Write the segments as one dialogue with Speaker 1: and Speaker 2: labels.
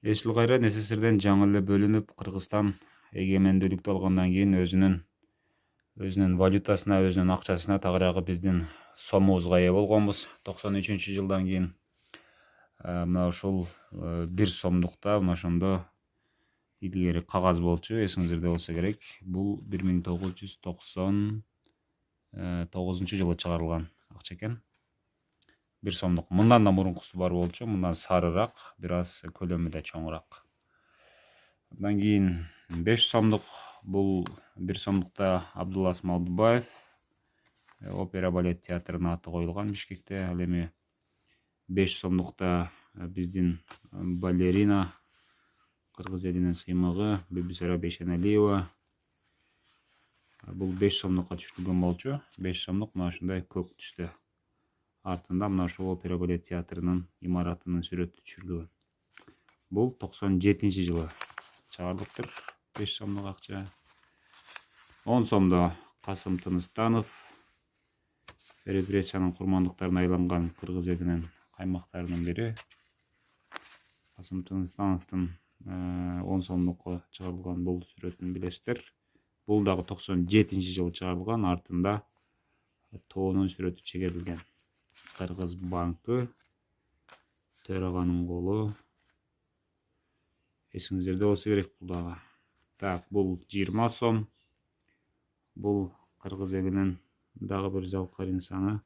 Speaker 1: Эшил кайран СССРден жаңы эле бөлүнүп, Кыргызстан эгемендүүлүктү алгандан кийин өзүнүн валютасына, өзүнүн акчасына тагыраагы биздин сомубузга ээ болгонбуз. 93-жылдан кийин мына ушул 1 сомдукта мына ошондо илгери кагаз болчу, эсиңиздерде болсо керек. Бул 1999-жылы чыгарылган акча экен. 1 сомдук. Мындан да мурункусу бар болчу. Мындан сарыраак, бир аз көлөмү да чоңураак. Андан кийин 5 сомдук. Бул 1 сомдукта Абдулла Смалдыбаев опера балет театрынын аты коюлган Бишкекте. Ал эми 5 сомдукта биздин балерина, кыргыз элинин сыймыгы Бибисара Бейшеналиева. Бул 5 сомдукка түшүрүлгөн болчу. 5 сомдук мына ушундай көк түстө. Артында мына ошол опера балет театрынын имаратынын сүрөтү түшүрүлгөн. Бул 97-жылы чыгарылыптыр 5 сомдук акча. 10 сомдо Касым Тыныстанов репрессиянын курмандыктарына айланган кыргыз элинин каймактарынын бири. Касым Тыныстановдун 10 сомдукка чыгарылган бул сүрөтүн билесиздер. Бул дагы 97-жылы чыгарылган, артында тоонун сүрөтү чегерилген. Кыргыз банкы, төраганын колу. Эсиңиздерде болсо керек бул дагы. Так, бул 20 сом. Бул кыргыз элинин дагы бир жалкар инсаны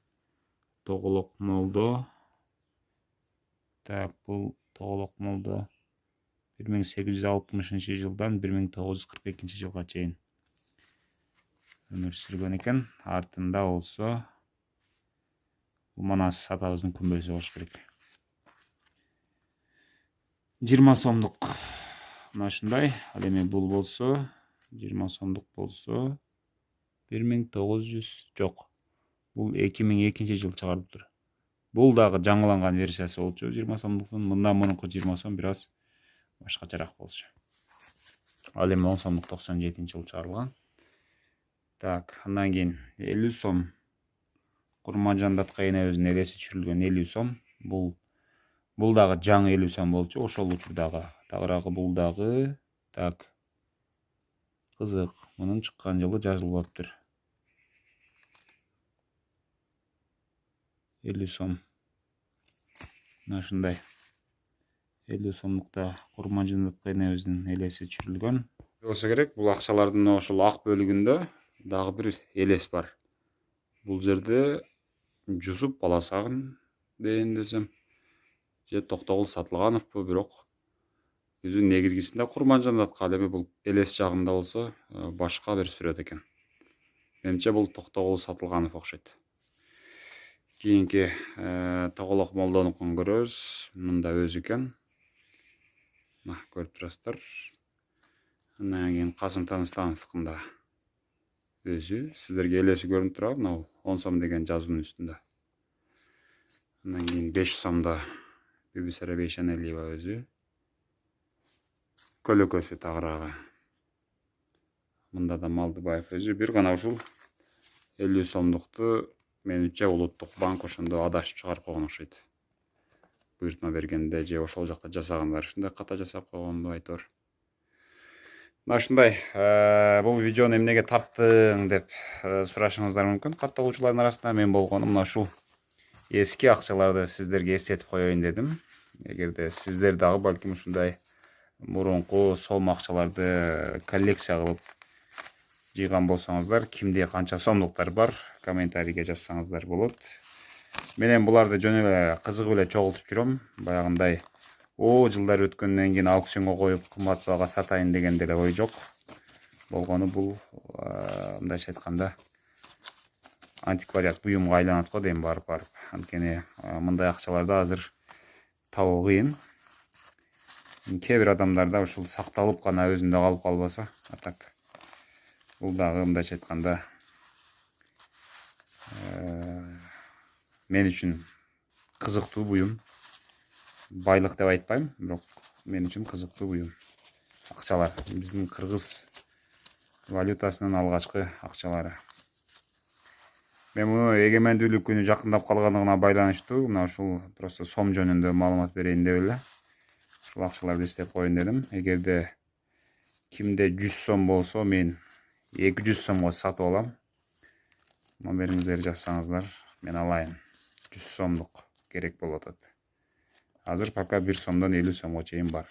Speaker 1: Тоголок Молдо. Так, бул Тоголок Молдо 1860-жылдан 1942-жылга чейин өмүр сүргөн экен. Артында болсо Манас атабыздын күмбөзү болуш керек. 20 сомдук мына ушундай. Ал эми бул болсо 20 сомдук болсо 1900 жок. Бул 2002-жылы чыгарылыптыр. Бул дагы жаңыланган версиясы болчу 20 сомдуктун. Мындан мурунку 20 сом бир аз башкачараак болчу. Ал эми 10 сомдук 97-жылы чыгарылган. Так, андан кийин 50 сом. Курманжан Даткаенебиздин элеси түшүрүлгөн 50 сом. Бул дагы жаңы 50 сом болчу. Ошол учурдагы тагыраагы бул дагы. Так. Кызык. Мунун чыккан жылы жазылбаптыр. 50 сом. Мына ушундай. 50 сомдукта Курманжан Даткаенебиздин элеси түшүрүлгөн. Болсо керек, бул акчалардын ошол ак бөлүгүндө дагы бир элес бар. Бул жерде Жусуп Баласагын дейин десем, же Токтогул Сатылгановпу, бирок өзүнүн негизгисинде Курманжан Даткан. Ал эми бул элес жагында болсо башка бир сүрөт экен. Менимче бул Токтогул Сатылганов окшойт. Кийинки Тоголок Молдонукун көрөбүз. Мында өзү экен. Мына көрүп турасыздар. Андан кийин Касым Тыныстановдукунда өзү. Сиздерге элеси көрүнүп турабы? Мына 10 сом деген жазуунун үстүндө. Андан кийин 5 сомдо Бибисара Бейшеналиева өзү. Көлөкөсү тагыраагы. Мында да Малдыбаев өзү. Бир гана ушул 50 сомдукту менимче Улуттук банк ошондо адашып чыгарып койгон окшойт. Буйртма бергенде же ошол жакта жасагандар ушундай ката жасап койгонду айтор. Мына ушундай. Бул видеону эмнеге тарттың деп сурашыңыздар мүмкүн катталуучулардын арасында. Мен болгонум мына ушул эски акчаларды сиздерге эстетип коеюн дедим. Эгерде сиздер дагы балким ушундай мурунку сом акчаларды коллекция кылып жыйган болсоңуздар, кимде канча сомдуктар бар, комментарийге жазсаңыздар болот. Менен буларды жөн эле кызыгып эле чогултуп жүрөм. Баягындай жылдар өткөндөн кийин аукционго коюп кымбат баага сатайын деген деле ой жок. Болгону бул мындайча айтканда антиквариат буюмга айланат го дейм барып. Анткени мындай акчаларды азыр табуу кыйын. Кээ бир адамдарда ушул сакталып гана өзүндө калып калбаса, атак. Бул дагы мындайча айтканда мен үчүн кызыктуу буюм. Байлык деп айтпайм, бирок мен үчүн кызыктуу буюм. Акчалар биздин кыргыз валютасынын алгачкы акчалары. Мен муну эгемендүүлүк күнү жакындап калгандыгына байланыштуу мына ушул просто сом жөнүндө маалымат берейин деп эле ушул акчаларды эстеп коеюн дедим. Эгерде кимде 100 сом болсо, мен 200 сомго сатып алам. Номериңиздерди жазсаңыздар, мен алайын. 100 сомдук керек болуп атат. Азыр пока 1 сомдон 50 сомго чейин бар.